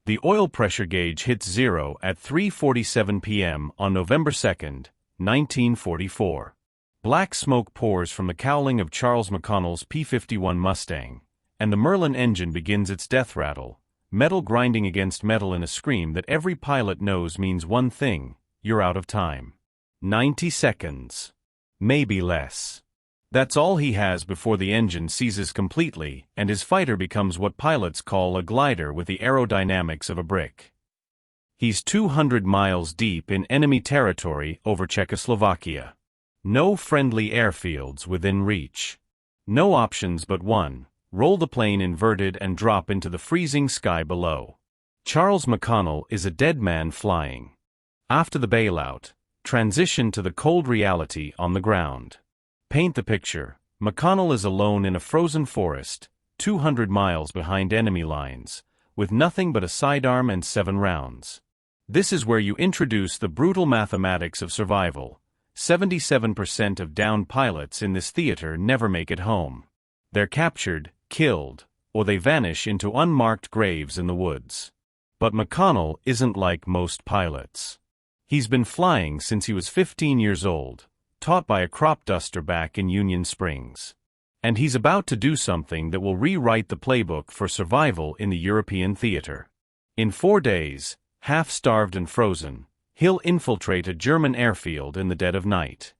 The oil pressure gauge hits zero at 3:47 p.m. on November 2, 1944. Black smoke pours from the cowling of Charles McConnell's P-51 Mustang, and the Merlin engine begins its death rattle, metal grinding against metal in a scream that every pilot knows means one thing: you're out of time. 90 seconds. Maybe less. That's all he has before the engine seizes completely and his fighter becomes what pilots call a glider with the aerodynamics of a brick. He's 200 miles deep in enemy territory over Czechoslovakia. No friendly airfields within reach. No options but one: roll the plane inverted and drop into the freezing sky below. Charles McConnell is a dead man flying. After the bailout, transition to the cold reality on the ground. Paint the picture. McConnell is alone in a frozen forest, 200 miles behind enemy lines, with nothing but a sidearm and 7 rounds. This is where you introduce the brutal mathematics of survival. 77% of downed pilots in this theater never make it home. They're captured, killed, or they vanish into unmarked graves in the woods. But McConnell isn't like most pilots. He's been flying since he was 15 years old, taught by a crop duster back in Union Springs. And he's about to do something that will rewrite the playbook for survival in the European theater. In 4 days, half-starved and frozen, he'll infiltrate a German airfield in the dead of night.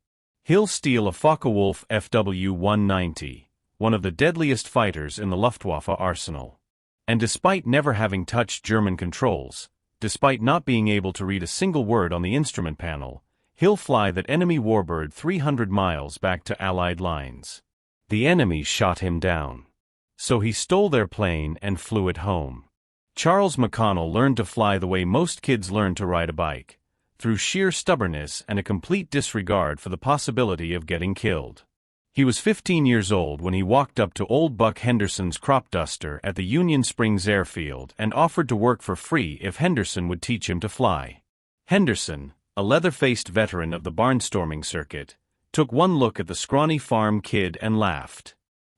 He'll steal a Focke-Wulf FW 190, one of the deadliest fighters in the Luftwaffe arsenal. And despite never having touched German controls, despite not being able to read a single word on the instrument panel, he'll fly that enemy warbird 300 miles back to Allied lines. The enemy shot him down. So he stole their plane and flew it home. Charles McConnell learned to fly the way most kids learn to ride a bike, through sheer stubbornness and a complete disregard for the possibility of getting killed. He was 15 years old when he walked up to old Buck Henderson's crop duster at the Union Springs airfield and offered to work for free if Henderson would teach him to fly. Henderson, a leather-faced veteran of the barnstorming circuit, took one look at the scrawny farm kid and laughed.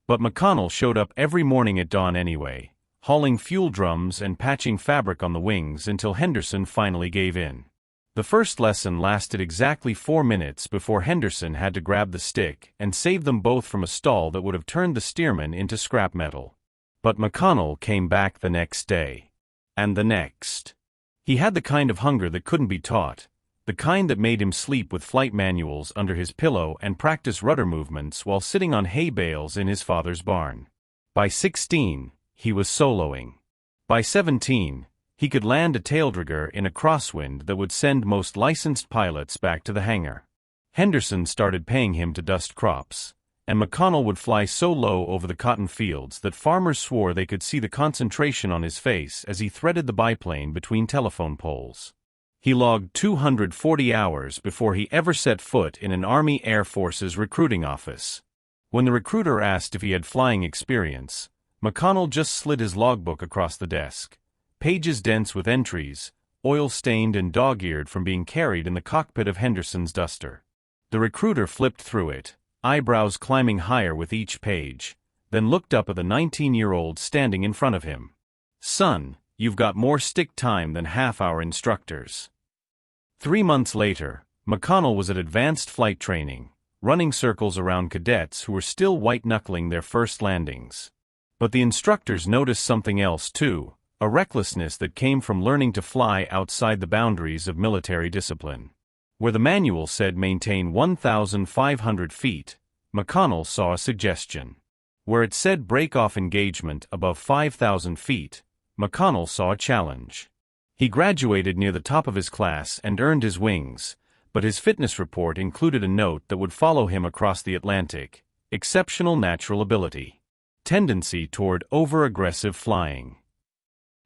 But McConnell showed up every morning at dawn anyway, hauling fuel drums and patching fabric on the wings until Henderson finally gave in. The first lesson lasted exactly 4 minutes before Henderson had to grab the stick and save them both from a stall that would have turned the steerman into scrap metal. But McConnell came back the next day. And the next. He had the kind of hunger that couldn't be taught, the kind that made him sleep with flight manuals under his pillow and practice rudder movements while sitting on hay bales in his father's barn. By 16, he was soloing. By 17, he could land a taildragger in a crosswind that would send most licensed pilots back to the hangar. Henderson started paying him to dust crops, and McConnell would fly so low over the cotton fields that farmers swore they could see the concentration on his face as he threaded the biplane between telephone poles. He logged 240 hours before he ever set foot in an Army Air Force's recruiting office. When the recruiter asked if he had flying experience, McConnell just slid his logbook across the desk, pages dense with entries, oil-stained and dog-eared from being carried in the cockpit of Henderson's duster. The recruiter flipped through it, eyebrows climbing higher with each page, then looked up at the 19-year-old standing in front of him. "Son, you've got more stick time than half our instructors." 3 months later, McConnell was at advanced flight training, running circles around cadets who were still white-knuckling their first landings. But the instructors noticed something else too, a recklessness that came from learning to fly outside the boundaries of military discipline. Where the manual said maintain 1,500 feet, McConnell saw a suggestion. Where it said break off engagement above 5,000 feet, McConnell saw a challenge. He graduated near the top of his class and earned his wings, but his fitness report included a note that would follow him across the Atlantic: exceptional natural ability. Tendency toward over-aggressive flying.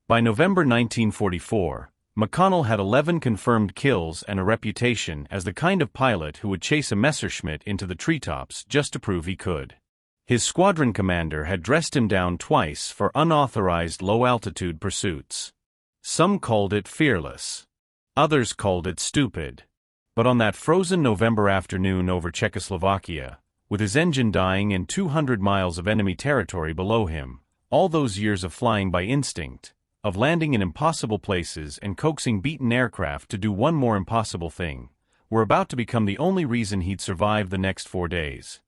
By November 1944, McConnell had 11 confirmed kills and a reputation as the kind of pilot who would chase a Messerschmitt into the treetops just to prove he could. His squadron commander had dressed him down twice for unauthorized low-altitude pursuits. Some called it fearless. Others called it stupid. But on that frozen November afternoon over Czechoslovakia, with his engine dying and 200 miles of enemy territory below him, all those years of flying by instinct, of landing in impossible places and coaxing beaten aircraft to do one more impossible thing, were about to become the only reason he'd survive the next 4 days.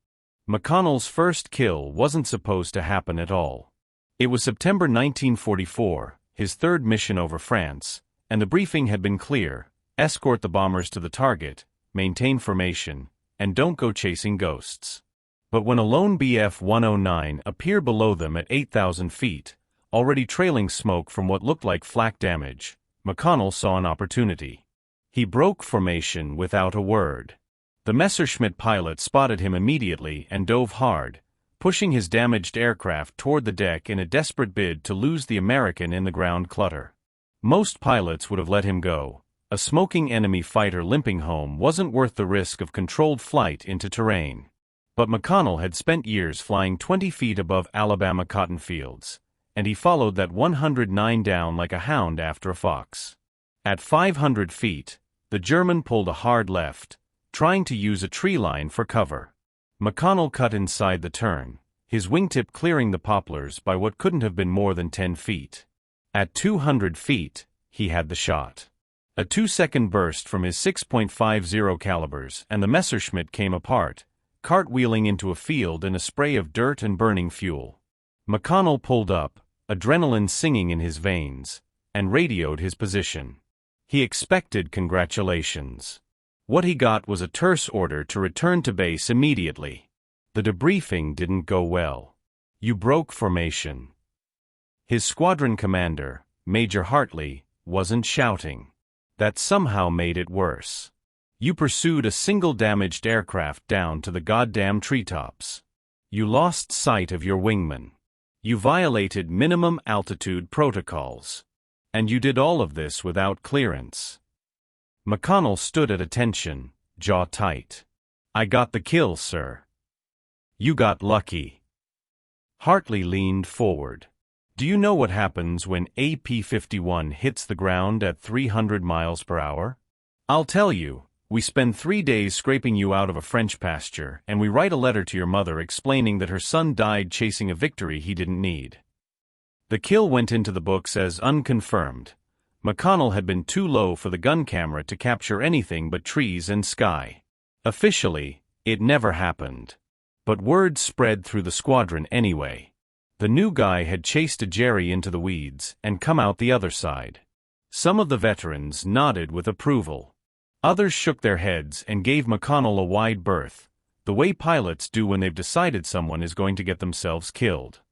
McConnell's first kill wasn't supposed to happen at all. It was September 1944, his third mission over France, and the briefing had been clear: escort the bombers to the target, maintain formation, and don't go chasing ghosts. But when a lone Bf-109 appeared below them at 8,000 feet, already trailing smoke from what looked like flak damage, McConnell saw an opportunity. He broke formation without a word. The Messerschmitt pilot spotted him immediately and dove hard, pushing his damaged aircraft toward the deck in a desperate bid to lose the American in the ground clutter. Most pilots would have let him go. A smoking enemy fighter limping home wasn't worth the risk of controlled flight into terrain. But McConnell had spent years flying 20 feet above Alabama cotton fields, and he followed that 109 down like a hound after a fox. At 500 feet, the German pulled a hard left, trying to use a tree line for cover. McConnell cut inside the turn, his wingtip clearing the poplars by what couldn't have been more than 10 feet. At 200 feet, he had the shot. A 2-second burst from his 6.50 calibers and the Messerschmitt came apart, cartwheeling into a field in a spray of dirt and burning fuel. McConnell pulled up, adrenaline singing in his veins, and radioed his position. He expected congratulations. What he got was a terse order to return to base immediately. The debriefing didn't go well. "You broke formation." His squadron commander, Major Hartley, wasn't shouting. That somehow made it worse. "You pursued a single damaged aircraft down to the goddamn treetops. You lost sight of your wingman. You violated minimum altitude protocols. And you did all of this without clearance." McConnell stood at attention, jaw tight. "I got the kill, sir." "You got lucky." Hartley leaned forward. "Do you know what happens when a P-51 hits the ground at 300 miles per hour? I'll tell you. We spend 3 days scraping you out of a French pasture, and we write a letter to your mother explaining that her son died chasing a victory he didn't need." The kill went into the books as unconfirmed. McConnell had been too low for the gun camera to capture anything but trees and sky. Officially, it never happened. But word spread through the squadron anyway. The new guy had chased a Jerry into the weeds and come out the other side. Some of the veterans nodded with approval. Others shook their heads and gave McConnell a wide berth, the way pilots do when they've decided someone is going to get themselves killed.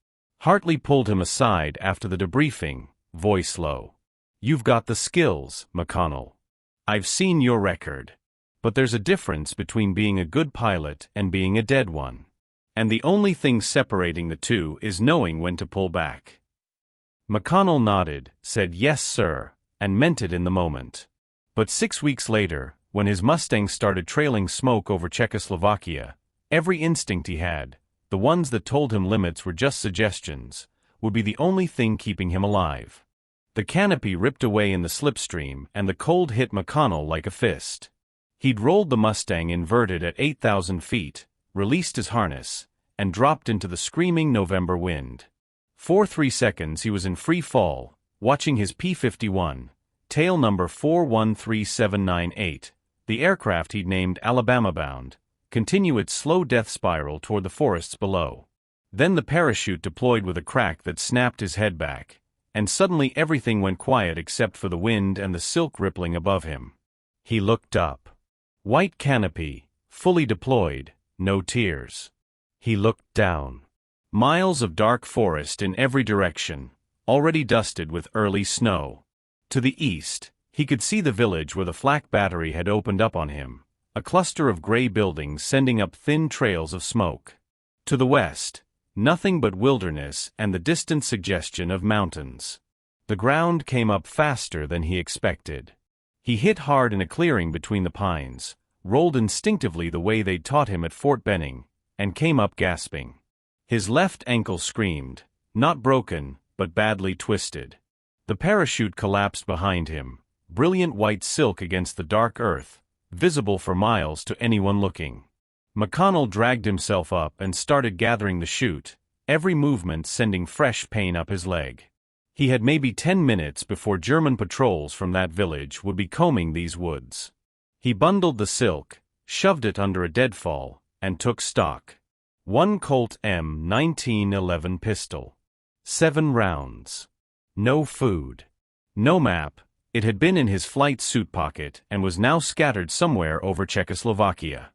Hartley pulled him aside after the debriefing, voice low. "You've got the skills, McConnell. I've seen your record. But there's a difference between being a good pilot and being a dead one. And the only thing separating the two is knowing when to pull back." McConnell nodded, said yes sir, and meant it in the moment. But 6 weeks later, when his Mustang started trailing smoke over Czechoslovakia, every instinct he had, the ones that told him limits were just suggestions, would be the only thing keeping him alive. The canopy ripped away in the slipstream and the cold hit McConnell like a fist. He'd rolled the Mustang inverted at 8,000 feet, released his harness, and dropped into the screaming November wind. For 3 seconds he was in free fall, watching his P-51, tail number 413798, the aircraft he'd named Alabama-bound, continue its slow death spiral toward the forests below. Then the parachute deployed with a crack that snapped his head back, and suddenly everything went quiet except for the wind and the silk rippling above him. He looked up. White canopy, fully deployed, no tears. He looked down. Miles of dark forest in every direction, already dusted with early snow. To the east, he could see the village where the flak battery had opened up on him, a cluster of gray buildings sending up thin trails of smoke. To the west, nothing but wilderness and the distant suggestion of mountains. The ground came up faster than he expected. He hit hard in a clearing between the pines, rolled instinctively the way they'd taught him at Fort Benning, and came up gasping. His left ankle screamed, not broken, but badly twisted. The parachute collapsed behind him, brilliant white silk against the dark earth, visible for miles to anyone looking. McConnell dragged himself up and started gathering the chute, every movement sending fresh pain up his leg. He had maybe 10 minutes before German patrols from that village would be combing these woods. He bundled the silk, shoved it under a deadfall, and took stock. 1 Colt M1911 pistol. 7 rounds. No food. No map. It had been in his flight suit pocket and was now scattered somewhere over Czechoslovakia.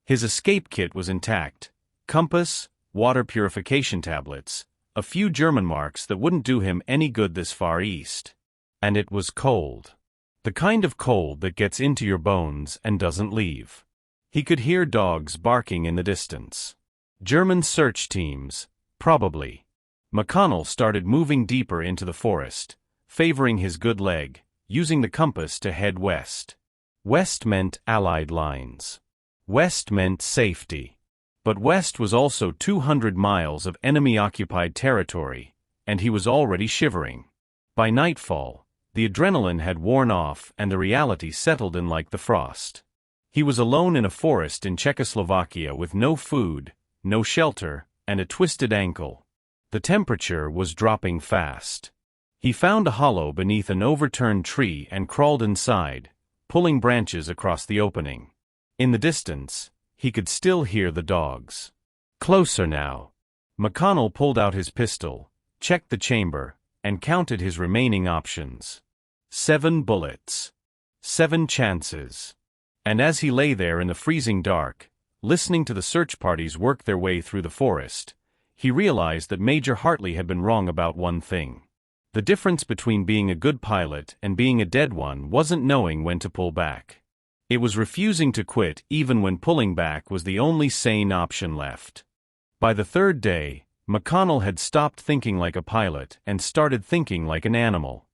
His escape kit was intact. Compass, water purification tablets, a few German marks that wouldn't do him any good this far east. And it was cold. The kind of cold that gets into your bones and doesn't leave. He could hear dogs barking in the distance. German search teams, probably. McConnell started moving deeper into the forest, favoring his good leg, using the compass to head west. West meant Allied lines. West meant safety. But west was also 200 miles of enemy-occupied territory, and he was already shivering. By nightfall, the adrenaline had worn off and the reality settled in like the frost. He was alone in a forest in Czechoslovakia with no food, no shelter, and a twisted ankle. The temperature was dropping fast. He found a hollow beneath an overturned tree and crawled inside, pulling branches across the opening. In the distance, he could still hear the dogs. Closer now. McConnell pulled out his pistol, checked the chamber, and counted his remaining options. 7 bullets. 7 chances. And as he lay there in the freezing dark, listening to the search parties work their way through the forest, he realized that Major Hartley had been wrong about one thing. The difference between being a good pilot and being a dead one wasn't knowing when to pull back. It was refusing to quit even when pulling back was the only sane option left. By the third day, McConnell had stopped thinking like a pilot and started thinking like an animal.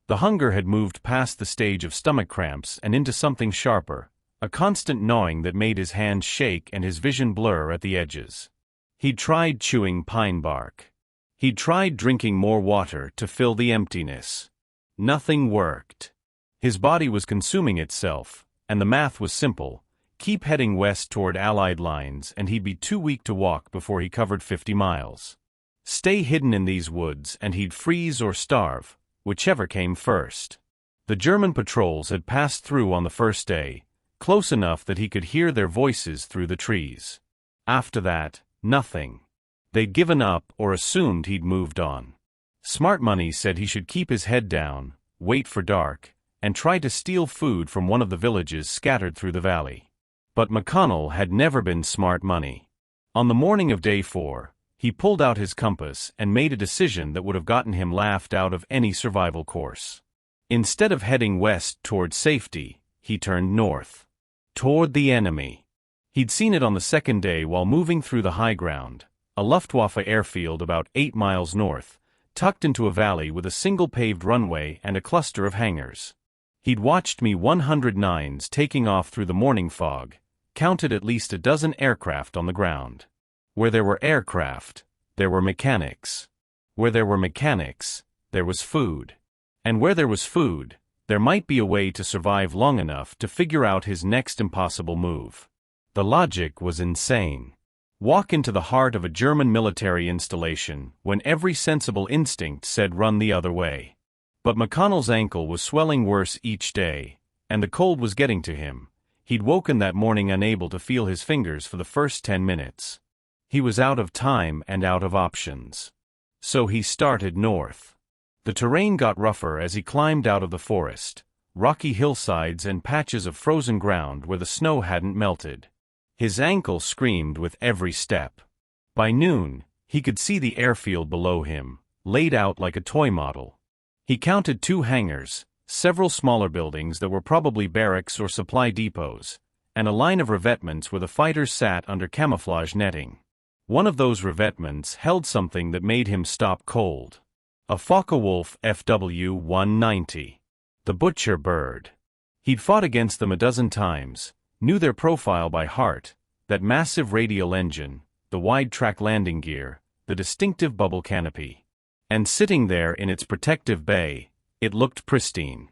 The hunger had moved past the stage of stomach cramps and into something sharper, a constant gnawing that made his hands shake and his vision blur at the edges. He'd tried chewing pine bark. He'd tried drinking more water to fill the emptiness. Nothing worked. His body was consuming itself, and the math was simple. Keep heading west toward Allied lines and he'd be too weak to walk before he covered 50 miles. Stay hidden in these woods and he'd freeze or starve, whichever came first. The German patrols had passed through on the first day, close enough that he could hear their voices through the trees. After that, nothing. They'd given up or assumed he'd moved on. Smart money said he should keep his head down, wait for dark, and try to steal food from one of the villages scattered through the valley. But McConnell had never been smart money. On the morning of day 4, he pulled out his compass and made a decision that would have gotten him laughed out of any survival course. Instead of heading west toward safety, he turned north. Toward the enemy. He'd seen it on the second day while moving through the high ground, a Luftwaffe airfield about 8 miles north, tucked into a valley with a single paved runway and a cluster of hangars. He'd watched Me-109s taking off through the morning fog, counted at least a dozen aircraft on the ground. Where there were aircraft, there were mechanics. Where there were mechanics, there was food. And where there was food, there might be a way to survive long enough to figure out his next impossible move. The logic was insane. Walk into the heart of a German military installation when every sensible instinct said run the other way. But McConnell's ankle was swelling worse each day, and the cold was getting to him. He'd woken that morning unable to feel his fingers for the first 10 minutes. He was out of time and out of options. So he started north. The terrain got rougher as he climbed out of the forest, rocky hillsides and patches of frozen ground where the snow hadn't melted. His ankle screamed with every step. By noon, he could see the airfield below him, laid out like a toy model. He counted 2 hangars, several smaller buildings that were probably barracks or supply depots, and a line of revetments where the fighters sat under camouflage netting. One of those revetments held something that made him stop cold. A Focke-Wulf FW 190. The butcher bird. He'd fought against them a dozen times, knew their profile by heart, that massive radial engine, the wide-track landing gear, the distinctive bubble canopy. And sitting there in its protective bay, it looked pristine.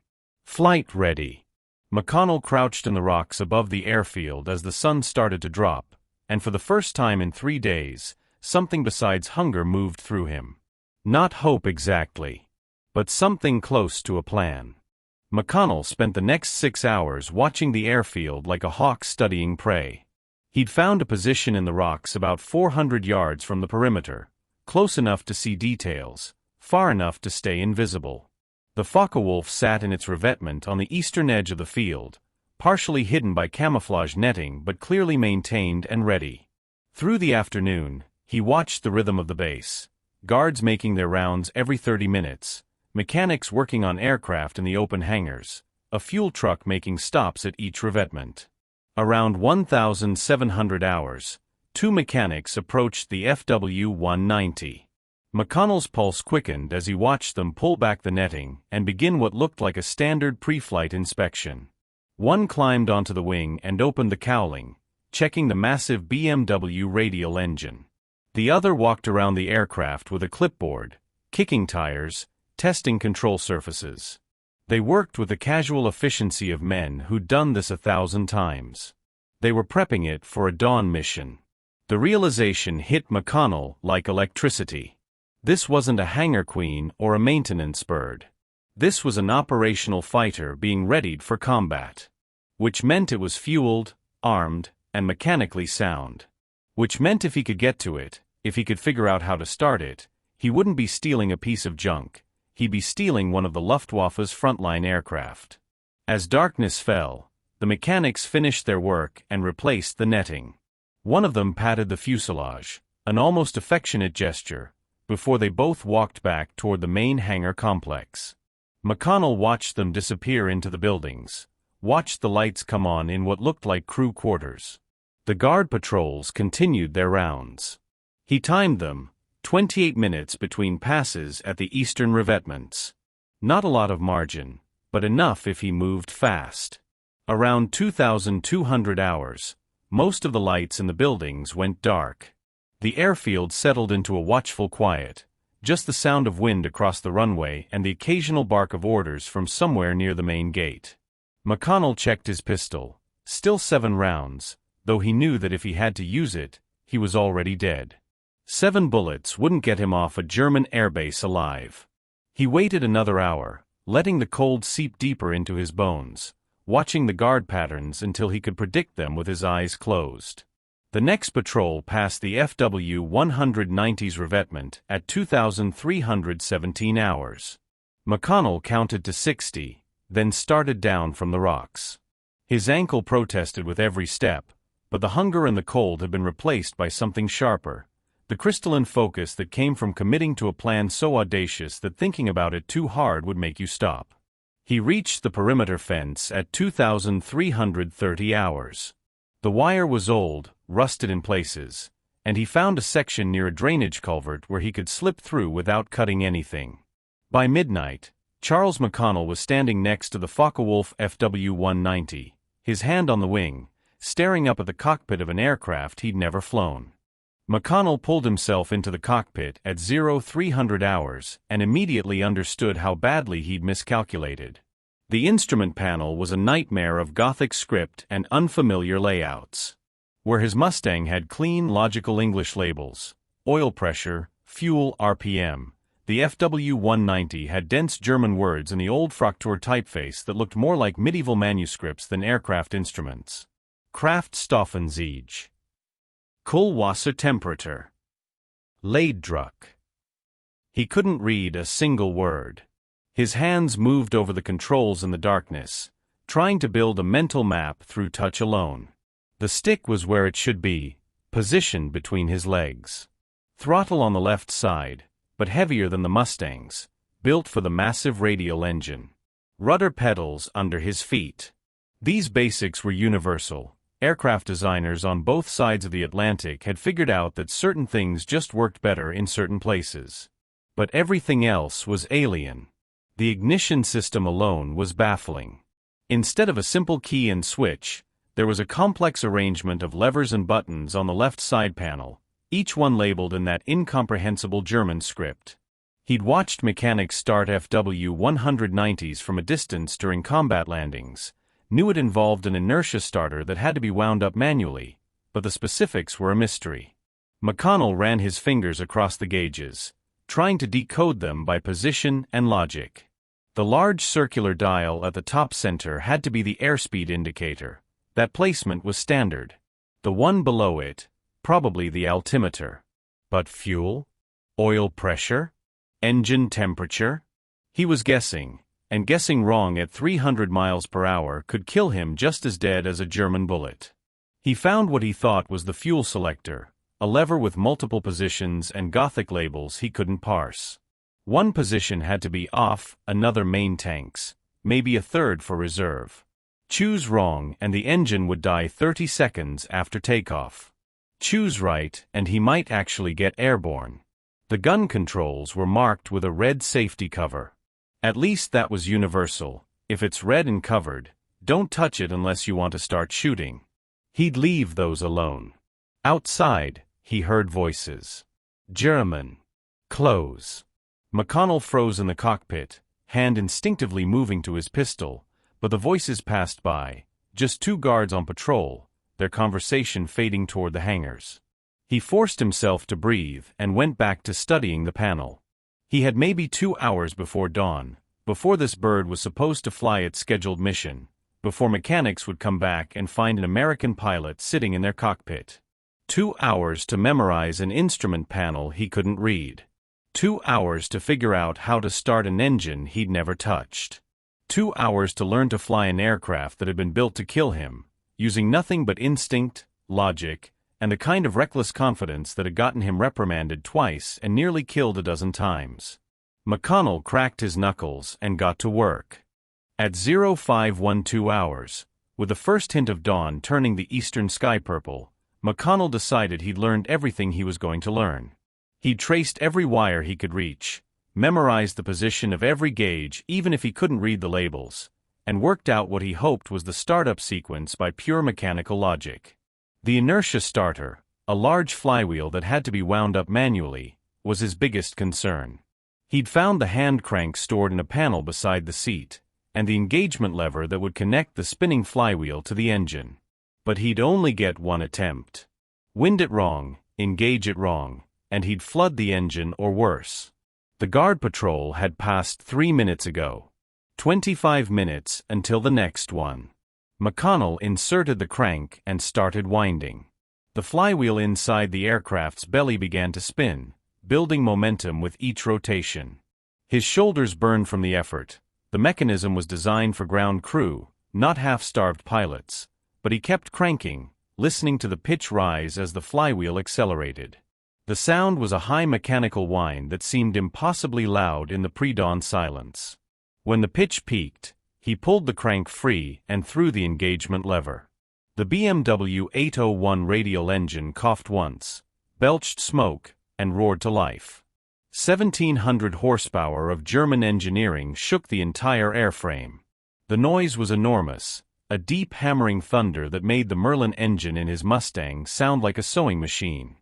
Flight ready. McConnell crouched in the rocks above the airfield as the sun started to drop, and for the first time in 3 days, something besides hunger moved through him. Not hope exactly. but something close to a plan. McConnell spent the next 6 hours watching the airfield like a hawk studying prey. He'd found a position in the rocks about 400 yards from the perimeter, close enough to see details, far enough to stay invisible. The Focke-Wulf sat in its revetment on the eastern edge of the field, partially hidden by camouflage netting but clearly maintained and ready. Through the afternoon, he watched the rhythm of the base, guards making their rounds every 30 minutes, mechanics working on aircraft in the open hangars, a fuel truck making stops at each revetment. Around 1,700 hours, 2 mechanics approached the FW-190. McConnell's pulse quickened as he watched them pull back the netting and begin what looked like a standard pre-flight inspection. One climbed onto the wing and opened the cowling, checking the massive BMW radial engine. The other walked around the aircraft with a clipboard, kicking tires, testing control surfaces. They worked with the casual efficiency of men who'd done this 1,000 times. They were prepping it for a dawn mission. The realization hit McConnell like electricity. This wasn't a hangar queen or a maintenance bird. This was an operational fighter being readied for combat. Which meant it was fueled, armed, and mechanically sound. Which meant if he could get to it, if he could figure out how to start it, he wouldn't be stealing a piece of junk. He'd be stealing one of the Luftwaffe's frontline aircraft. As darkness fell, the mechanics finished their work and replaced the netting. One of them patted the fuselage, an almost affectionate gesture, before they both walked back toward the main hangar complex. McConnell watched them disappear into the buildings, watched the lights come on in what looked like crew quarters. The guard patrols continued their rounds. He timed them, 28 minutes between passes at the eastern revetments. Not a lot of margin, but enough if he moved fast. Around 2,200 hours, most of the lights in the buildings went dark. The airfield settled into a watchful quiet, just the sound of wind across the runway and the occasional bark of orders from somewhere near the main gate. McConnell checked his pistol, still 7 rounds, though he knew that if he had to use it, he was already dead. 7 bullets wouldn't get him off a German airbase alive. He waited another hour, letting the cold seep deeper into his bones, watching the guard patterns until he could predict them with his eyes closed. The next patrol passed the FW-190's revetment at 2,317 hours. McConnell counted to 60, then started down from the rocks. His ankle protested with every step, but the hunger and the cold had been replaced by something sharper, the crystalline focus that came from committing to a plan so audacious that thinking about it too hard would make you stop. He reached the perimeter fence at 2,330 hours. The wire was old, rusted in places, and he found a section near a drainage culvert where he could slip through without cutting anything. By midnight, Charles McConnell was standing next to the Focke-Wulf FW-190, his hand on the wing, staring up at the cockpit of an aircraft he'd never flown. McConnell pulled himself into the cockpit at 0300 hours and immediately understood how badly he'd miscalculated. The instrument panel was a nightmare of Gothic script and unfamiliar layouts. Where his Mustang had clean, logical English labels, oil pressure, fuel, RPM, the FW-190 had dense German words in the old Fraktur typeface that looked more like medieval manuscripts than aircraft instruments. Kraftstoffensiege. Kohlwassertemperatur. Leiddruck. He couldn't read a single word. His hands moved over the controls in the darkness, trying to build a mental map through touch alone. The stick was where it should be, positioned between his legs. Throttle on the left side, but heavier than the Mustang's, built for the massive radial engine. Rudder pedals under his feet. These basics were universal. Aircraft designers on both sides of the Atlantic had figured out that certain things just worked better in certain places. But everything else was alien. The ignition system alone was baffling. Instead of a simple key and switch, there was a complex arrangement of levers and buttons on the left side panel, each one labeled in that incomprehensible German script. He'd watched mechanics start FW-190s from a distance during combat landings, knew it involved an inertia starter that had to be wound up manually, but the specifics were a mystery. McConnell ran his fingers across the gauges, trying to decode them by position and logic. The large circular dial at the top center had to be the airspeed indicator. That placement was standard. The one below it, probably the altimeter. But fuel? Oil pressure? Engine temperature? He was guessing, and guessing wrong at 300 miles per hour could kill him just as dead as a German bullet. He found what he thought was the fuel selector, a lever with multiple positions and Gothic labels he couldn't parse. One position had to be off, another main tanks, maybe a third for reserve. Choose wrong and the engine would die 30 seconds after takeoff. Choose right and he might actually get airborne. The gun controls were marked with a red safety cover. At least that was universal. If it's red and covered, don't touch it unless you want to start shooting. He'd leave those alone. Outside, he heard voices. German. Close. McConnell froze in the cockpit, hand instinctively moving to his pistol, but the voices passed by, just 2 guards on patrol, their conversation fading toward the hangars. He forced himself to breathe and went back to studying the panel. He had maybe 2 hours before dawn, before this bird was supposed to fly its scheduled mission, before mechanics would come back and find an American pilot sitting in their cockpit. 2 hours to memorize an instrument panel he couldn't read. 2 hours to figure out how to start an engine he'd never touched. 2 hours to learn to fly an aircraft that had been built to kill him, using nothing but instinct, logic, and the kind of reckless confidence that had gotten him reprimanded twice and nearly killed a dozen times. McConnell cracked his knuckles and got to work. At 0512 hours, with the first hint of dawn turning the eastern sky purple, McConnell decided he'd learned everything he was going to learn. He'd traced every wire he could reach, memorized the position of every gauge even if he couldn't read the labels, and worked out what he hoped was the startup sequence by pure mechanical logic. The inertia starter, a large flywheel that had to be wound up manually, was his biggest concern. He'd found the hand crank stored in a panel beside the seat, and the engagement lever that would connect the spinning flywheel to the engine. But he'd only get one attempt. Wind it wrong, engage it wrong, and he'd flood the engine or worse. The guard patrol had passed 3 minutes ago. 25 minutes until the next one. McConnell inserted the crank and started winding. The flywheel inside the aircraft's belly began to spin, building momentum with each rotation. His shoulders burned from the effort. The mechanism was designed for ground crew, not half-starved pilots, but he kept cranking, listening to the pitch rise as the flywheel accelerated. The sound was a high mechanical whine that seemed impossibly loud in the pre-dawn silence. When the pitch peaked, he pulled the crank free and threw the engagement lever. The BMW 801 radial engine coughed once, belched smoke, and roared to life. 1,700 horsepower of German engineering shook the entire airframe. The noise was enormous, a deep hammering thunder that made the Merlin engine in his Mustang sound like a sewing machine.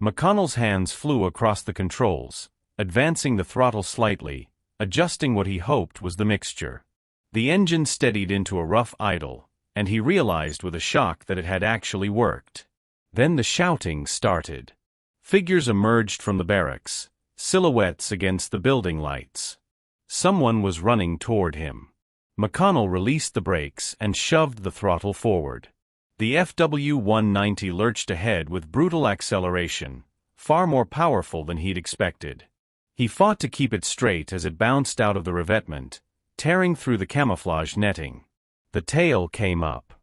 McConnell's hands flew across the controls, advancing the throttle slightly, adjusting what he hoped was the mixture. The engine steadied into a rough idle, and he realized with a shock that it had actually worked. Then the shouting started. Figures emerged from the barracks, silhouettes against the building lights. Someone was running toward him. McConnell released the brakes and shoved the throttle forward. The FW-190 lurched ahead with brutal acceleration, far more powerful than he'd expected. He fought to keep it straight as it bounced out of the revetment, tearing through the camouflage netting. The tail came up.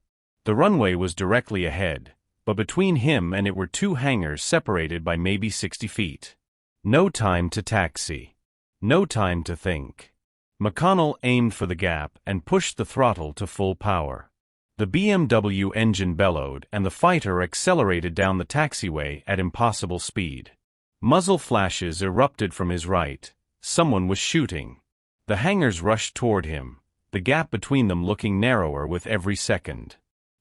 The runway was directly ahead, but between him and it were 2 hangars separated by maybe 60 feet. No time to taxi. No time to think. McConnell aimed for the gap and pushed the throttle to full power. The BMW engine bellowed and the fighter accelerated down the taxiway at impossible speed. Muzzle flashes erupted from his right. Someone was shooting. The hangars rushed toward him, the gap between them looking narrower with every second.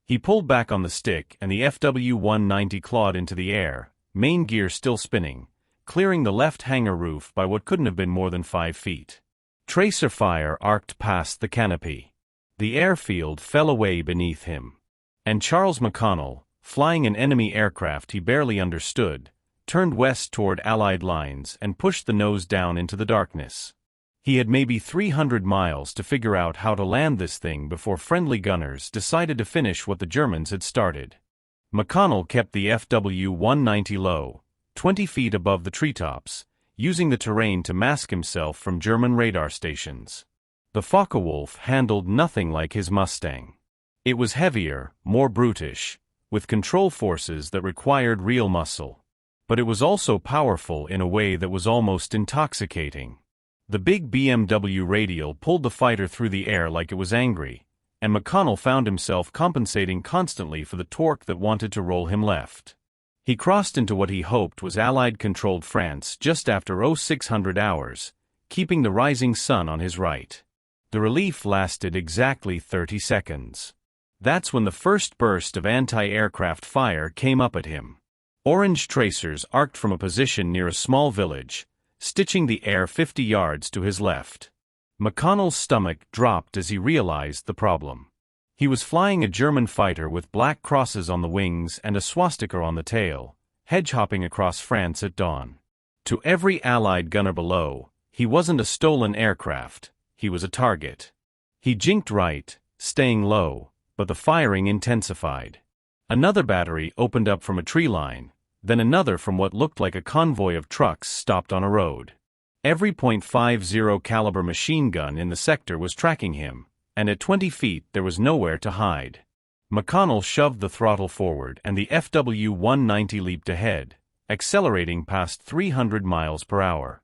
He pulled back on the stick and the FW-190 clawed into the air, main gear still spinning, clearing the left hangar roof by what couldn't have been more than 5 feet. Tracer fire arced past the canopy. The airfield fell away beneath him. And Charles McConnell, flying an enemy aircraft he barely understood, turned west toward Allied lines and pushed the nose down into the darkness. He had maybe 300 miles to figure out how to land this thing before friendly gunners decided to finish what the Germans had started. McConnell kept the FW-190 low, 20 feet above the treetops, using the terrain to mask himself from German radar stations. The Focke-Wulf handled nothing like his Mustang. It was heavier, more brutish, with control forces that required real muscle. But it was also powerful in a way that was almost intoxicating. The big BMW radial pulled the fighter through the air like it was angry, and McConnell found himself compensating constantly for the torque that wanted to roll him left. He crossed into what he hoped was Allied-controlled France just after 0600 hours, keeping the rising sun on his right. The relief lasted exactly 30 seconds. That's when the first burst of anti-aircraft fire came up at him. Orange tracers arced from a position near a small village, stitching the air 50 yards to his left. McConnell's stomach dropped as he realized the problem. He was flying a German fighter with black crosses on the wings and a swastika on the tail, hedge-hopping across France at dawn. To every Allied gunner below, he wasn't a stolen aircraft, he was a target. He jinked right, staying low, but the firing intensified. Another battery opened up from a tree line, then another from what looked like a convoy of trucks stopped on a road. Every .50 caliber machine gun in the sector was tracking him, and at 20 feet there was nowhere to hide. McConnell shoved the throttle forward and the FW-190 leaped ahead, accelerating past 300 miles per hour.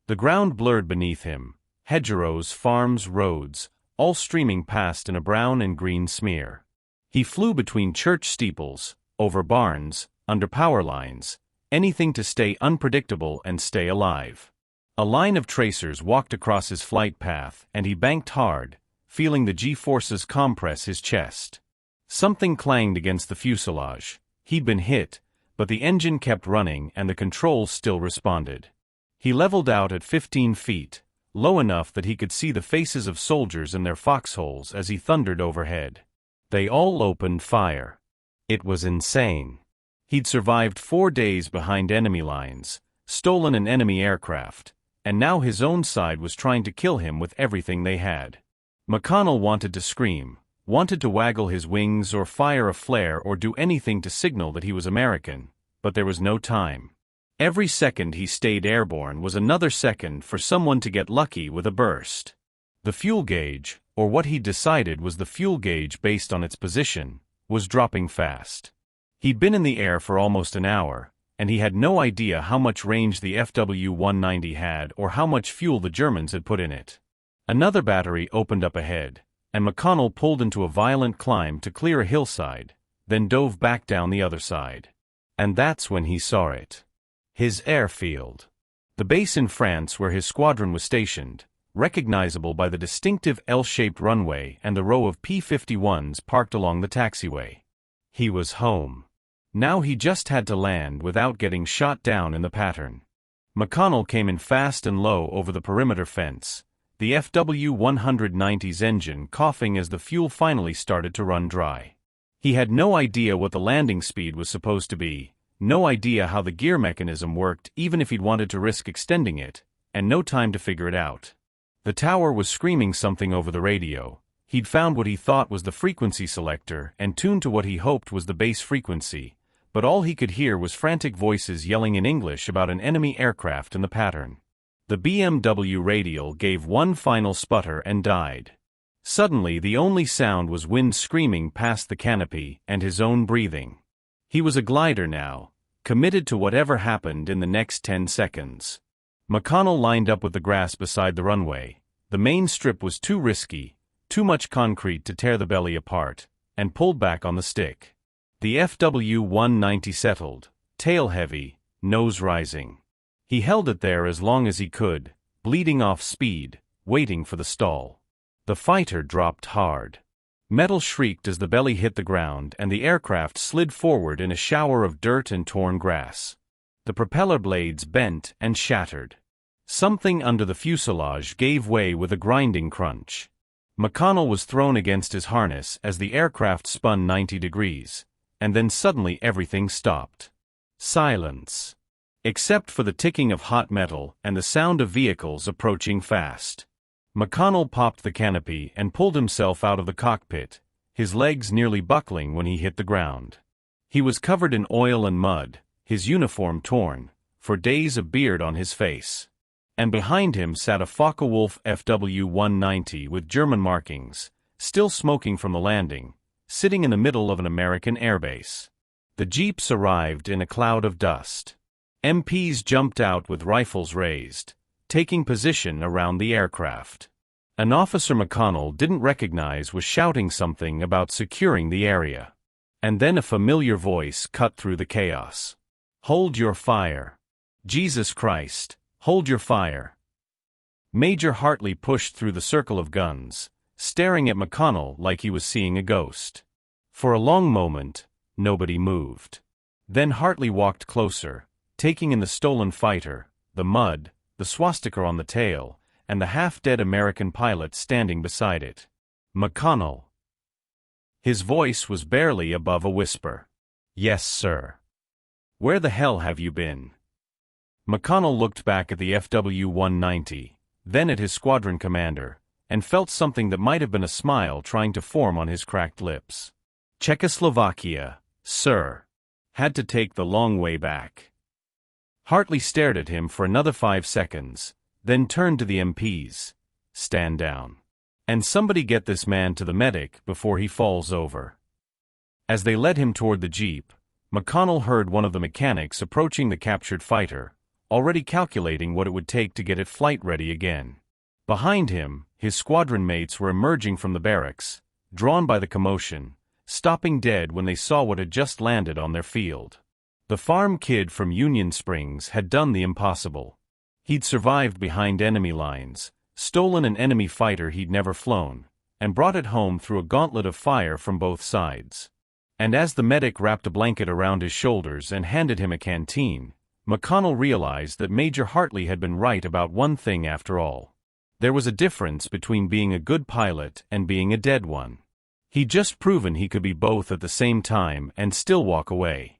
The ground blurred beneath him, hedgerows, farms, roads, all streaming past in a brown and green smear. He flew between church steeples, over barns, under power lines, anything to stay unpredictable and stay alive. A line of tracers walked across his flight path and he banked hard, feeling the G-forces compress his chest. Something clanged against the fuselage. He'd been hit, but the engine kept running and the controls still responded. He leveled out at 15 feet, low enough that he could see the faces of soldiers in their foxholes as he thundered overhead. They all opened fire. It was insane. He'd survived 4 days behind enemy lines, stolen an enemy aircraft, and now his own side was trying to kill him with everything they had. McConnell wanted to scream, wanted to waggle his wings or fire a flare or do anything to signal that he was American, but there was no time. Every second he stayed airborne was another second for someone to get lucky with a burst. The fuel gauge, or what he decided was the fuel gauge based on its position, was dropping fast. He'd been in the air for almost an hour, and he had no idea how much range the FW-190 had or how much fuel the Germans had put in it. Another battery opened up ahead, and McConnell pulled into a violent climb to clear a hillside, then dove back down the other side. And that's when he saw it. His airfield. The base in France where his squadron was stationed, recognizable by the distinctive L-shaped runway and the row of P-51s parked along the taxiway. He was home. Now he just had to land without getting shot down in the pattern. McConnell came in fast and low over the perimeter fence, the FW-190's engine coughing as the fuel finally started to run dry. He had no idea what the landing speed was supposed to be, no idea how the gear mechanism worked even if he'd wanted to risk extending it, and no time to figure it out. The tower was screaming something over the radio. He'd found what he thought was the frequency selector and tuned to what he hoped was the base frequency, but all he could hear was frantic voices yelling in English about an enemy aircraft in the pattern. The BMW radial gave one final sputter and died. Suddenly the only sound was wind screaming past the canopy and his own breathing. He was a glider now, committed to whatever happened in the next 10 seconds. McConnell lined up with the grass beside the runway. The main strip was too risky, too much concrete to tear the belly apart, and pulled back on the stick. The FW-190 settled, tail heavy, nose rising. He held it there as long as he could, bleeding off speed, waiting for the stall. The fighter dropped hard. Metal shrieked as the belly hit the ground and the aircraft slid forward in a shower of dirt and torn grass. The propeller blades bent and shattered. Something under the fuselage gave way with a grinding crunch. McConnell was thrown against his harness as the aircraft spun 90 degrees, and then suddenly everything stopped. Silence. except for the ticking of hot metal and the sound of vehicles approaching fast. McConnell popped the canopy and pulled himself out of the cockpit, his legs nearly buckling when he hit the ground. He was covered in oil and mud, his uniform torn, for days of beard on his face. And behind him sat a Focke-Wulf FW 190 with German markings, still smoking from the landing, sitting in the middle of an American airbase. The jeeps arrived in a cloud of dust. MPs jumped out with rifles raised, taking position around the aircraft. An officer McConnell didn't recognize was shouting something about securing the area. And then a familiar voice cut through the chaos. "Hold your fire. Jesus Christ, hold your fire." Major Hartley pushed through the circle of guns, staring at McConnell like he was seeing a ghost. For a long moment, nobody moved. Then Hartley walked closer, taking in the stolen fighter, the mud, the swastika on the tail, and the half-dead American pilot standing beside it. "McConnell." His voice was barely above a whisper. "Yes, sir." "Where the hell have you been?" McConnell looked back at the FW 190, then at his squadron commander, and felt something that might have been a smile trying to form on his cracked lips. "Czechoslovakia, sir. Had to take the long way back." Hartley stared at him for another 5 seconds, then turned to the MPs. "Stand down. And somebody get this man to the medic before he falls over." As they led him toward the jeep, McConnell heard one of the mechanics approaching the captured fighter, already calculating what it would take to get it flight-ready again. Behind him, his squadron mates were emerging from the barracks, drawn by the commotion, stopping dead when they saw what had just landed on their field. The farm kid from Union Springs had done the impossible. He'd survived behind enemy lines, stolen an enemy fighter he'd never flown, and brought it home through a gauntlet of fire from both sides. And as the medic wrapped a blanket around his shoulders and handed him a canteen, McConnell realized that Major Hartley had been right about one thing after all. There was a difference between being a good pilot and being a dead one. He'd just proven he could be both at the same time and still walk away.